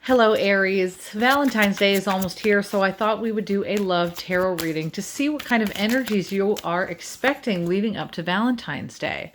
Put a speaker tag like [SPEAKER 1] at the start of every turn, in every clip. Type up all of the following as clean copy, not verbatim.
[SPEAKER 1] Hello, Aries. Valentine's Day is almost here, so I thought we would do a love tarot reading to see what kind of energies you are expecting leading up to Valentine's Day.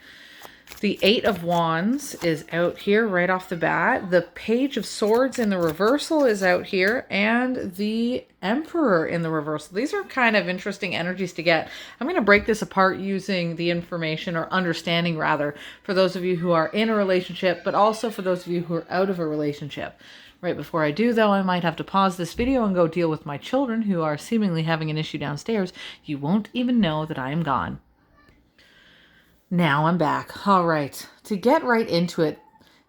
[SPEAKER 1] The Eight of Wands is out here right off the bat. The Page of Swords in the reversal is out here, and the Emperor in the reversal. These are kind of interesting energies to get. I'm going to break this apart using the information, or understanding rather, for those of you who are in a relationship, but also for those of you who are out of a relationship. Right before I do, though, I might have to pause this video and go deal with my children who are seemingly having an issue downstairs. You won't even know that I am gone. Now I'm back. All right, to get right into it,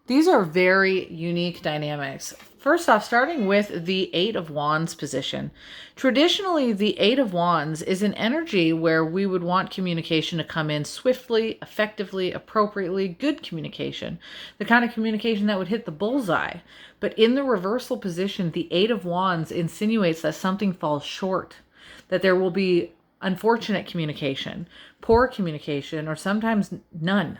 [SPEAKER 1] these are very unique dynamics. First off, starting with the Eight of Wands position. Traditionally, the Eight of Wands is an energy where we would want communication to come in swiftly, effectively, appropriately, good communication. The kind of communication that would hit the bullseye. But in the reversal position, the Eight of Wands insinuates that something falls short, that there will be unfortunate communication, poor communication, or sometimes none.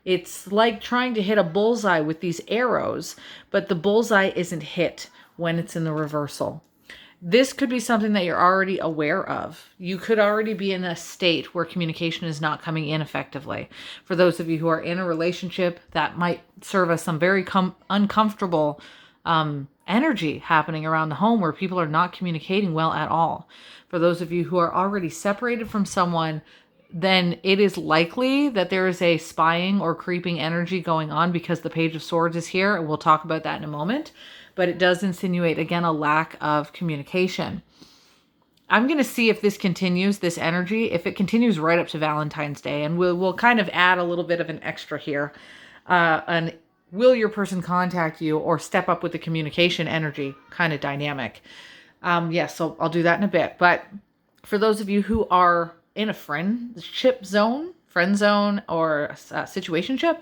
[SPEAKER 1] It's like trying to hit a bullseye with these arrows, but the bullseye isn't hit when it's in the reversal. This could be something that you're already aware of. You could already be in a state where communication is not coming in effectively. For those of you who are in a relationship, that might serve as some very uncomfortable energy happening around the home where people are not communicating well at all. For those of you who are already separated from someone, then it is likely that there is a spying or creeping energy going on because the Page of Swords is here. And we'll talk about that in a moment. But it does insinuate, again, a lack of communication. I'm going to see if this continues, this energy, if it continues right up to Valentine's Day. And we'll kind of add a little bit of an extra here. And will your person contact you or step up with the communication energy kind of dynamic? Yes, so I'll do that in a bit. But for those of you who are in a friend zone, or a situationship,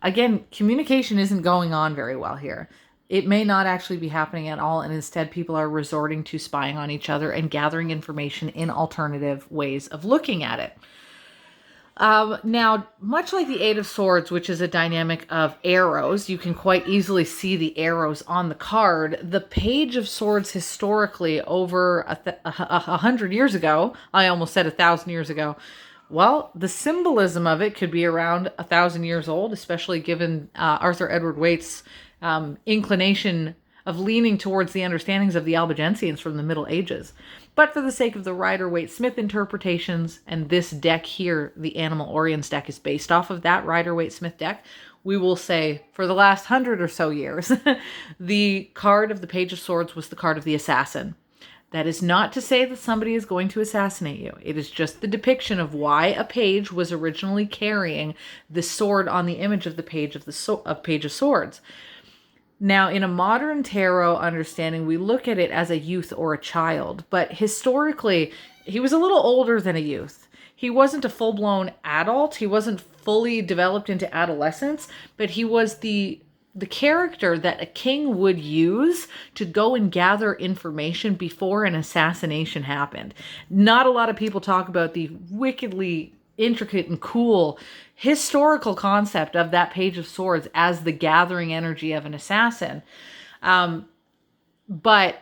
[SPEAKER 1] again, communication isn't going on very well here. It may not actually be happening at all, and instead people are resorting to spying on each other and gathering information in alternative ways of looking at it. Now, much like the Eight of Swords, which is a dynamic of arrows, you can quite easily see the arrows on the card. The Page of Swords historically over 100 years ago, I almost said 1,000 years ago, well, the symbolism of it could be around 1,000 years old, especially given Arthur Edward Waite's inclination of leaning towards the understandings of the Albigensians from the Middle Ages. But for the sake of the Rider-Waite-Smith interpretations, and this deck here, the Animal Oriens deck, is based off of that Rider-Waite-Smith deck, we will say for the last 100 or so years, the card of the Page of Swords was the card of the assassin. That is not to say that somebody is going to assassinate you. It is just the depiction of why a page was originally carrying the sword on the image of the Page of Swords. Now, in a modern tarot understanding, we look at it as a youth or a child, but historically, he was a little older than a youth. He wasn't a full-blown adult. He wasn't fully developed into adolescence, but he was the character that a king would use to go and gather information before an assassination happened. Not a lot of people talk about the wickedly intricate and cool historical concept of that Page of Swords as the gathering energy of an assassin. But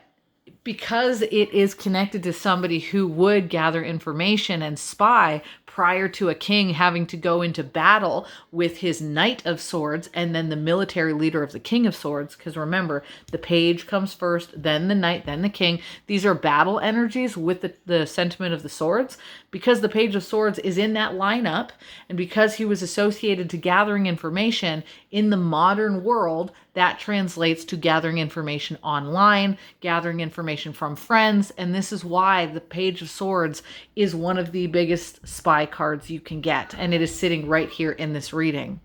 [SPEAKER 1] because it is connected to somebody who would gather information and spy prior to a king having to go into battle with his Knight of Swords and then the military leader of the King of Swords, because remember, the page comes first, then the knight, then the king. These are battle energies with the sentiment of the swords. Because the Page of Swords is in that lineup, and because he was associated to gathering information in the modern world, that translates to gathering information online, gathering information from friends, and this is why the Page of Swords is one of the biggest spy cards you can get, and it is sitting right here in this reading.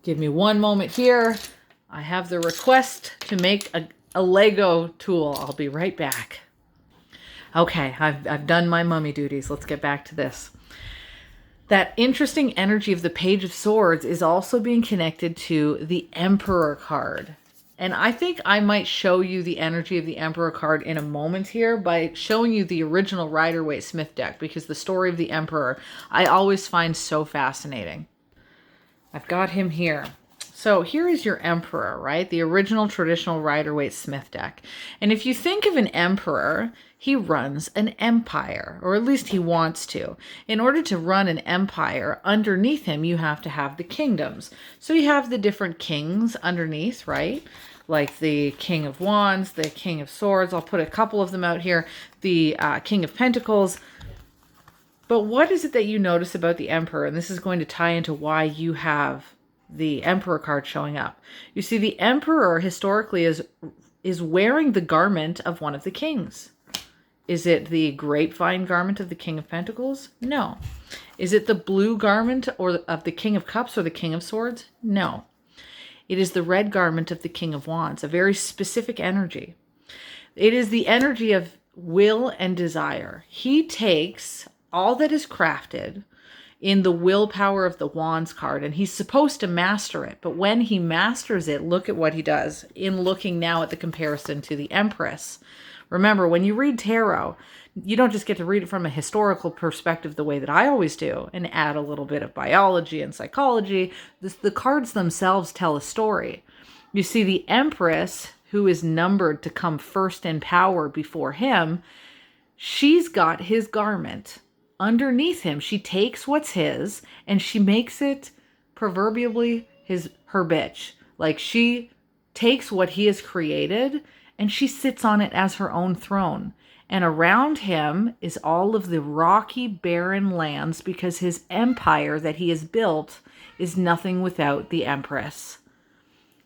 [SPEAKER 1] Give me one moment here. I have the request to make a Lego tool. I'll be right back. Okay, I've done my mummy duties. Let's get back to this. That interesting energy of the Page of Swords is also being connected to the Emperor card. And I think I might show you the energy of the Emperor card in a moment here by showing you the original Rider-Waite-Smith deck, because the story of the Emperor I always find so fascinating. I've got him here. So here is your emperor, right? The original traditional Rider-Waite-Smith deck. And if you think of an emperor, he runs an empire, or at least he wants to. In order to run an empire, underneath him, you have to have the kingdoms. So you have the different kings underneath, right? Like the King of Wands, the King of Swords. I'll put a couple of them out here. The King of Pentacles. But what is it that you notice about the emperor? And this is going to tie into why you have the emperor card showing up. You see, the emperor historically is wearing the garment of one of the kings. Is it the grapevine garment of the King of Pentacles? No. Is it the blue garment or of the King of Cups or the King of Swords? No. It is the red garment of the King of Wands, a very specific energy. It is the energy of will and desire. He takes all that is crafted in the willpower of the Wands card, and he's supposed to master it. But when he masters it, look at what he does in looking now at the comparison to the Empress. Remember, when you read tarot, you don't just get to read it from a historical perspective the way that I always do and add a little bit of biology and psychology. The cards themselves tell a story. You see, the Empress, who is numbered to come first in power before him, she's got his garment. Underneath him, she takes what's his and she makes it proverbially her bitch. Like, she takes what he has created and she sits on it as her own throne. And around him is all of the rocky, barren lands because his empire that he has built is nothing without the Empress.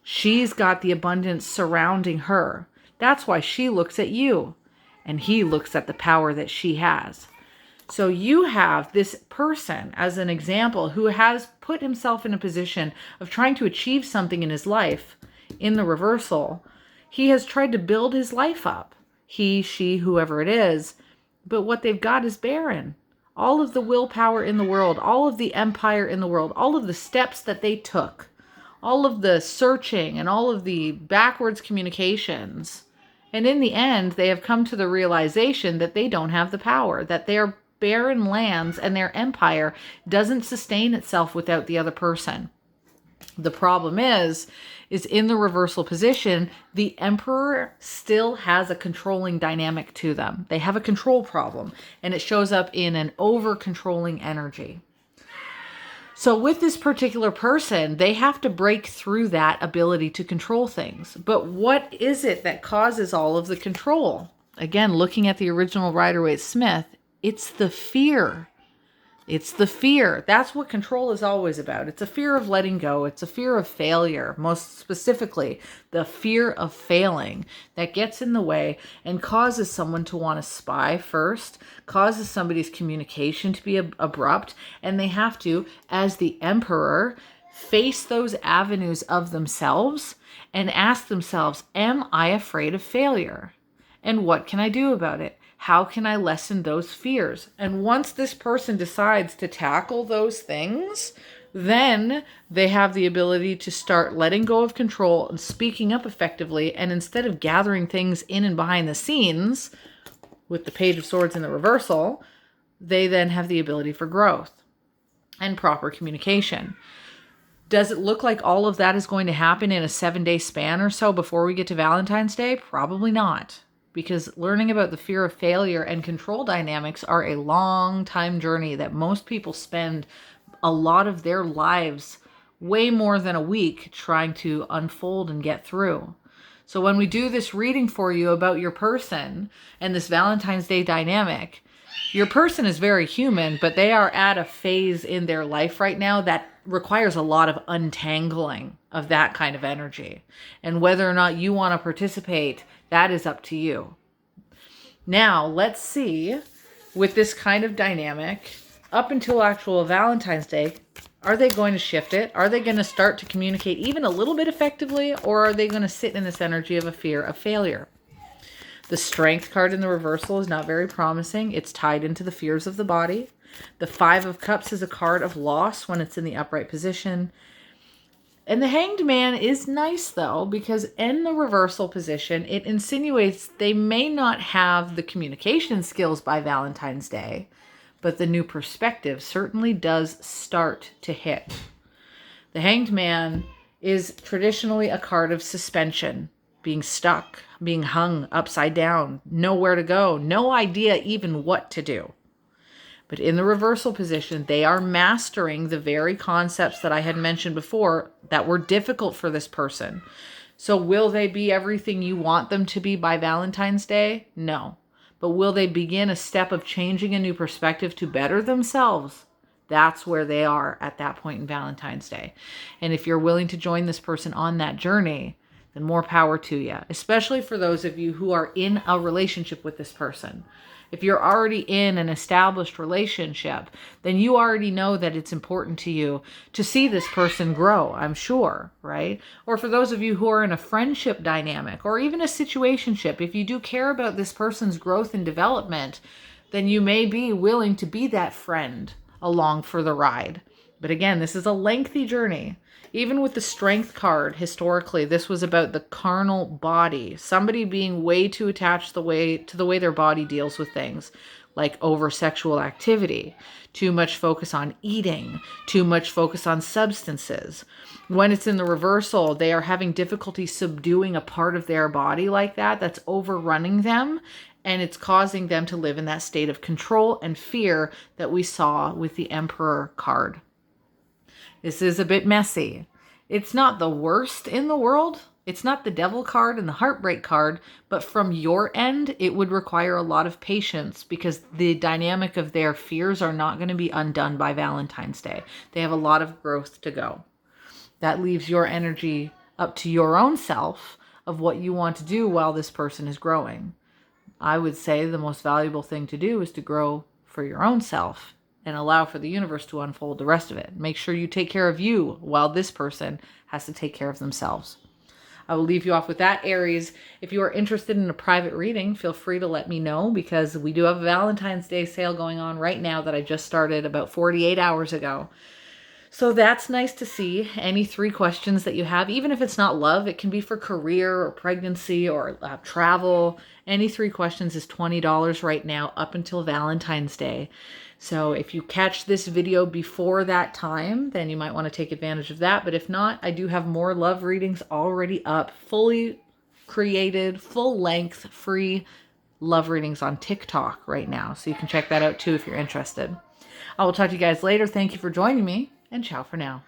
[SPEAKER 1] She's got the abundance surrounding her. That's why she looks at you and he looks at the power that she has. So you have this person as an example who has put himself in a position of trying to achieve something in his life. In the reversal, he has tried to build his life up. He, she, whoever it is. But what they've got is barren. All of the willpower in the world, all of the empire in the world, all of the steps that they took, all of the searching and all of the backwards communications. And in the end, they have come to the realization that they don't have the power, that their barren lands and their empire doesn't sustain itself without the other person. The problem is in the reversal position, the emperor still has a controlling dynamic to them. They have a control problem, and it shows up in an over-controlling energy. So with this particular person, they have to break through that ability to control things. But what is it that causes all of the control? Again, looking at the original Rider-Waite-Smith, it's the fear. It's the fear. That's what control is always about. It's a fear of letting go. It's a fear of failure. Most specifically, the fear of failing that gets in the way and causes someone to want to spy first, causes somebody's communication to be abrupt, and they have to, as the emperor, face those avenues of themselves and ask themselves, am I afraid of failure? And what can I do about it? How can I lessen those fears? And once this person decides to tackle those things, then they have the ability to start letting go of control and speaking up effectively. And instead of gathering things in and behind the scenes with the Page of Swords in the reversal, they then have the ability for growth and proper communication. Does it look like all of that is going to happen in a 7-day span or so before we get to Valentine's Day? Probably not. Because learning about the fear of failure and control dynamics are a long time journey that most people spend a lot of their lives, way more than a week, trying to unfold and get through. So when we do this reading for you about your person and this Valentine's Day dynamic, your person is very human, but they are at a phase in their life right now that requires a lot of untangling of that kind of energy. And whether or not you want to participate, that is up to you. Now, let's see, with this kind of dynamic, up until actual Valentine's Day, are they going to shift it? Are they going to start to communicate even a little bit effectively? Or are they going to sit in this energy of a fear of failure? The Strength card in the reversal is not very promising. It's tied into the fears of the body. The Five of Cups is a card of loss when it's in the upright position. And the Hanged Man is nice, though, because in the reversal position, it insinuates they may not have the communication skills by Valentine's Day, but the new perspective certainly does start to hit. The Hanged Man is traditionally a card of suspension, being stuck, being hung upside down, nowhere to go, no idea even what to do. But in the reversal position, they are mastering the very concepts that I had mentioned before that were difficult for this person. So will they be everything you want them to be by Valentine's Day? No. But will they begin a step of changing a new perspective to better themselves? That's where they are at that point in Valentine's Day. And if you're willing to join this person on that journey, then more power to you, especially for those of you who are in a relationship with this person. If you're already in an established relationship, then you already know that it's important to you to see this person grow, I'm sure, right? Or for those of you who are in a friendship dynamic or even a situationship, if you do care about this person's growth and development, then you may be willing to be that friend along for the ride. But again, this is a lengthy journey. Even with the Strength card, historically, this was about the carnal body. Somebody being way too attached to the way their body deals with things, like over sexual activity, too much focus on eating, too much focus on substances. When it's in the reversal, they are having difficulty subduing a part of their body like that that's overrunning them, and it's causing them to live in that state of control and fear that we saw with the Emperor card. This is a bit messy. It's not the worst in the world. It's not the Devil card and the Heartbreak card, but from your end, it would require a lot of patience because the dynamic of their fears are not going to be undone by Valentine's Day. They have a lot of growth to go. That leaves your energy up to your own self of what you want to do while this person is growing. I would say the most valuable thing to do is to grow for your own self and allow for the universe to unfold the rest of it. Make sure you take care of you while this person has to take care of themselves. I will leave you off with that, Aries. If you are interested in a private reading, feel free to let me know because we do have a Valentine's Day sale going on right now that I just started about 48 hours ago. So that's nice to see. Any 3 questions that you have, even if it's not love, it can be for career or pregnancy or travel. Any 3 questions is $20 right now up until Valentine's Day. So if you catch this video before that time, then you might want to take advantage of that. But if not, I do have more love readings already up, fully created, full length, free love readings on TikTok right now. So you can check that out too if you're interested. I will talk to you guys later. Thank you for joining me, and ciao for now.